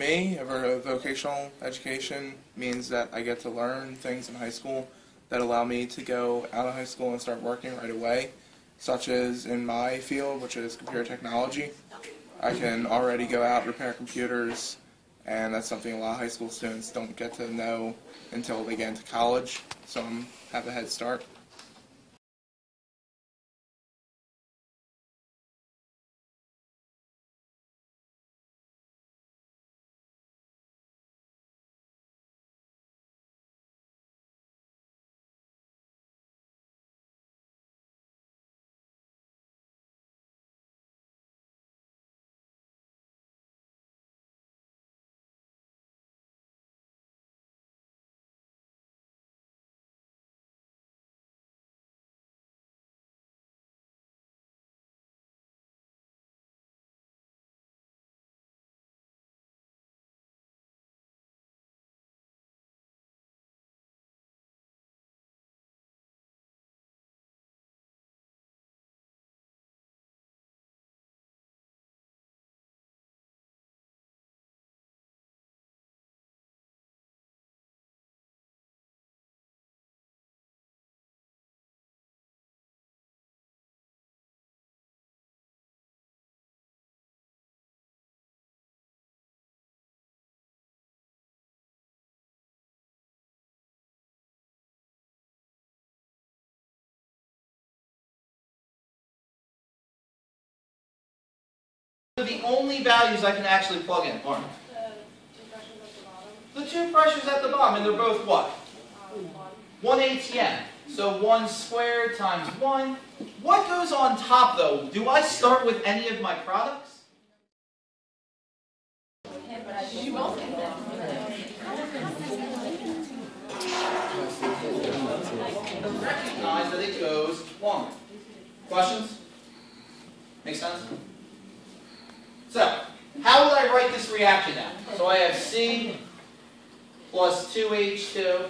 me, a vocational education means that I get to learn things in high school that allow me to go out of high school and start working right away, such as in my field, which is computer technology. I can already go out, repair computers, and that's something a lot of high school students don't get to know until they get into college, so I have a head start. The only values I can actually plug in are the two pressures at the bottom, and they're both what? 1 ATM. So 1 squared times 1. What goes on top, though? Do I start with any of my products? Recognize that it goes longer. Questions? Make sense? So, how would I write this reaction now? So I have C plus 2H2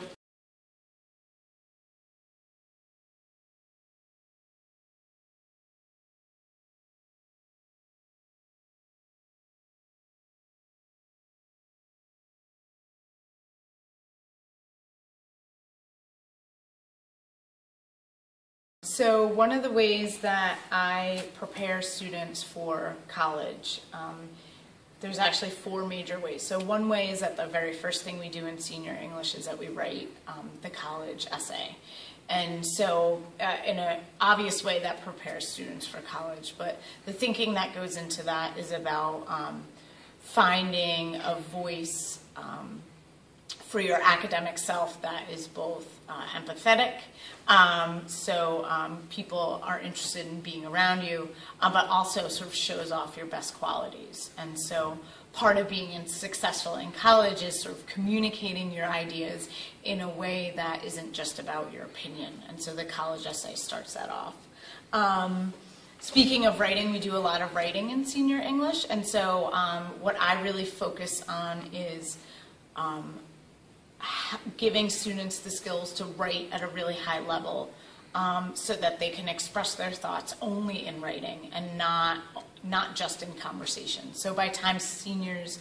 So one of the ways that I prepare students for college, there's actually 4 major ways. So one way is that the very first thing we do in senior English is that we write the college essay. And so in an obvious way that prepares students for college, but the thinking that goes into that is about finding a voice for your academic self that is both empathetic, so people are interested in being around you, but also sort of shows off your best qualities. And so part of being successful in college is sort of communicating your ideas in a way that isn't just about your opinion. And so the college essay starts that off. Speaking of writing, we do a lot of writing in senior English, and so what I really focus on is giving students the skills to write at a really high level so that they can express their thoughts only in writing and not just in conversation. So by the time seniors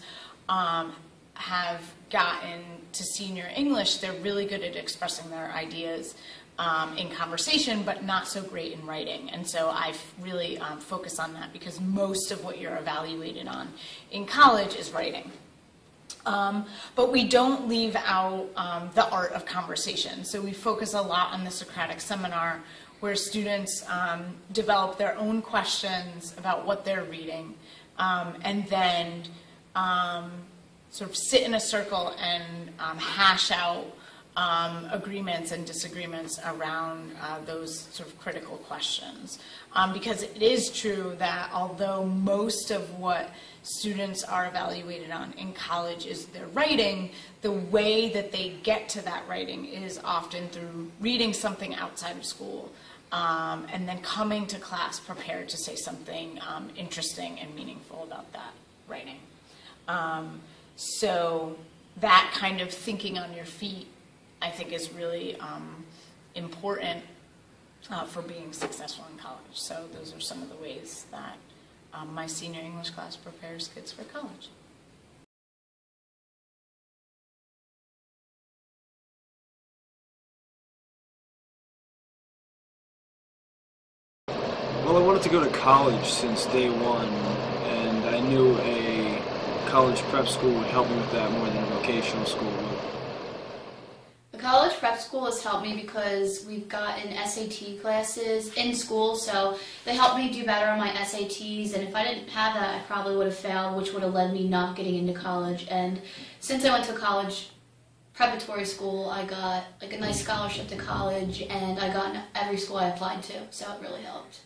have gotten to senior English, they're really good at expressing their ideas in conversation, but not so great in writing. And so I really focus on that because most of what you're evaluated on in college is writing. But we don't leave out the art of conversation. So we focus a lot on the Socratic seminar where students develop their own questions about what they're reading and then sort of sit in a circle and hash out agreements and disagreements around those sort of critical questions. Because it is true that although most of what students are evaluated on in college is their writing, the way that they get to that writing is often through reading something outside of school and then coming to class prepared to say something interesting and meaningful about that writing. So that kind of thinking on your feet, I think, is really important for being successful in college. So those are some of the ways that my senior English class prepares kids for college. Well, I wanted to go to college since day one, and I knew a college prep school would help me with that more than a vocational school would. The college prep school has helped me because we've gotten SAT classes in school, so they helped me do better on my SATs, and if I didn't have that, I probably would have failed, which would have led me not getting into college. And since I went to college preparatory school, I got like a nice scholarship to college, and I got in every school I applied to, so it really helped.